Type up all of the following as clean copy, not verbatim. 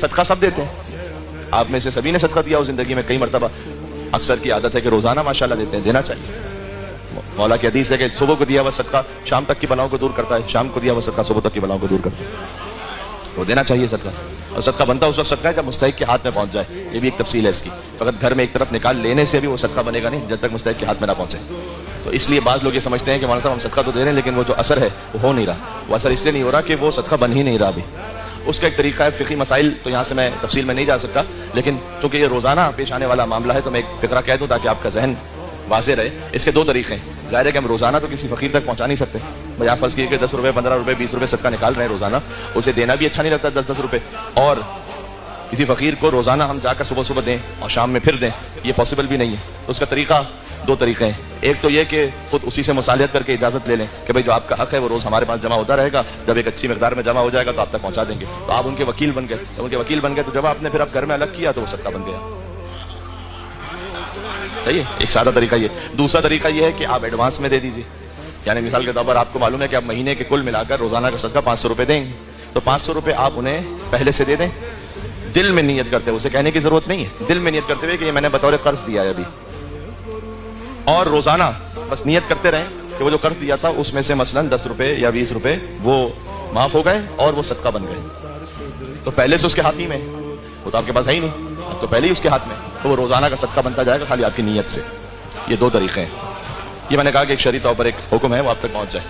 صدقہ سب دیتے ہیں, آپ میں سے سبھی نے صدقہ دیا ہو زندگی میں کئی مرتبہ, اکثر کی عادت ہے کہ روزانہ ماشاءاللہ دیتے ہیں, دینا چاہیے. مولا کی حدیث ہے کہ صبح کو دیا ہوا صدقہ شام تک کی بلاؤں کو دور کرتا ہے, شام کو دیا ہوا صدقہ صبح تک کی بلاؤں کو دور کرتا ہے. تو دینا چاہیے صدقہ, اور صدقہ بنتا اس وقت صدقہ ہے جب مستحق کے ہاتھ میں پہنچ جائے. یہ بھی ایک تفصیل ہے اس کی, فقط گھر میں ایک طرف نکال لینے سے بھی وہ صدقہ بنے گا نہیں جب تک مستحق کے ہاتھ میں نہ پہنچے. تو اس لیے بعض لوگ یہ سمجھتے ہیں کہ مولانا صاحب ہم صدقہ تو دے رہے ہیں لیکن وہ جو اثر ہے وہ ہو نہیں رہا. وہ اثر اس لیے نہیں ہو رہا کہ وہ صدقہ بن ہی نہیں رہا ابھی. اس کا ایک طریقہ ہے, فقہی مسائل تو یہاں سے میں تفصیل میں نہیں جا سکتا, لیکن چونکہ یہ روزانہ پیش آنے والا معاملہ ہے تو میں ایک فقرہ کہہ دوں تاکہ آپ کا ذہن واضح رہے. اس کے دو طریقے ہیں. ظاہر ہے کہ ہم روزانہ تو کسی فقیر تک پہنچا نہیں سکتے. بھائی آپ فرض کیجیے کہ 10 روپے 15 روپے 20 روپے صدقہ نکال رہے ہیں روزانہ, اسے دینا بھی اچھا نہیں لگتا 10 روپے, اور کسی فقیر کو روزانہ ہم جا کر صبح صبح دیں اور شام میں پھر دیں, یہ پاسبل بھی نہیں ہے. تو اس کا طریقہ دو طریقے ہیں. ایک تو یہ کہ خود اسی سے مصالحت کر کے اجازت لے لیں کہ بھائی جو آپ کا حق ہے وہ روز ہمارے پاس جمع ہوتا رہے گا, جب ایک اچھی مقدار میں جمع ہو جائے گا تو آپ تک پہنچا دیں گے. تو آپ ان کے وکیل بن گئے. جب ان کے وکیل بن گئے تو جب آپ نے پھر آپ گھر میں الگ کیا تو وہ صدقہ بن گیا. صحیح ہے, ایک سادہ طریقہ یہ. دوسرا طریقہ یہ ہے کہ آپ ایڈوانس میں دے دیجیے. یعنی مثال کے طور پر آپ کو معلوم ہے کہ آپ مہینے کے کل ملا کر روزانہ کا صدقہ 500 روپے دیں گے, تو 500 روپے آپ انہیں پہلے سے دے دیں, دل میں نیت کرتے ہوئے, اسے کہنے کی ضرورت نہیں ہے, دل میں نیت کرتے ہوئے کہ یہ میں نے بطور قرض دیا ہے ابھی, اور روزانہ بس نیت کرتے رہیں کہ وہ جو قرض دیا تھا اس میں سے مثلا 10 روپے یا 20 روپے وہ معاف ہو گئے اور وہ صدقہ بن گئے. تو پہلے سے اس کے ہاتھ ہی میں, وہ تو آپ کے پاس ہے ہی نہیں, اب تو پہلے ہی اس کے ہاتھ میں, تو وہ روزانہ کا صدقہ بنتا جائے گا خالی آپ کی نیت سے. یہ دو طریقے ہیں. یہ میں نے کہا کہ ایک شرعی طور پر ایک حکم ہے وہ آپ تک پہنچ جائے.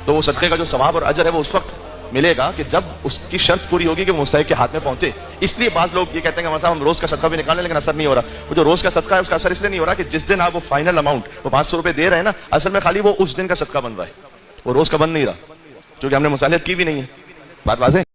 تو وہ صدقے کا جو ثواب اور اجر ہے وہ اس وقت ملے گا کہ جب اس کی شرط پوری ہوگی کہ وہ مستحق کے ہاتھ میں پہنچے. اس لیے بعض لوگ یہ کہتے ہیں کہ مثلا ہم روز کا صدقہ بھی نکالیں لیکن اثر نہیں ہو رہا. وہ جو روز کا صدقہ ہے اس کا اثر اس لیے نہیں ہو رہا کہ جس دن آپ وہ فائنل اماؤنٹ وہ 500 روپے دے رہے ہیں نا, اصل میں خالی وہ اس دن کا صدقہ بن رہا ہے, وہ روز کا بن نہیں رہا, کیونکہ ہم نے مصالحت کی بھی نہیں ہے. بات واضح.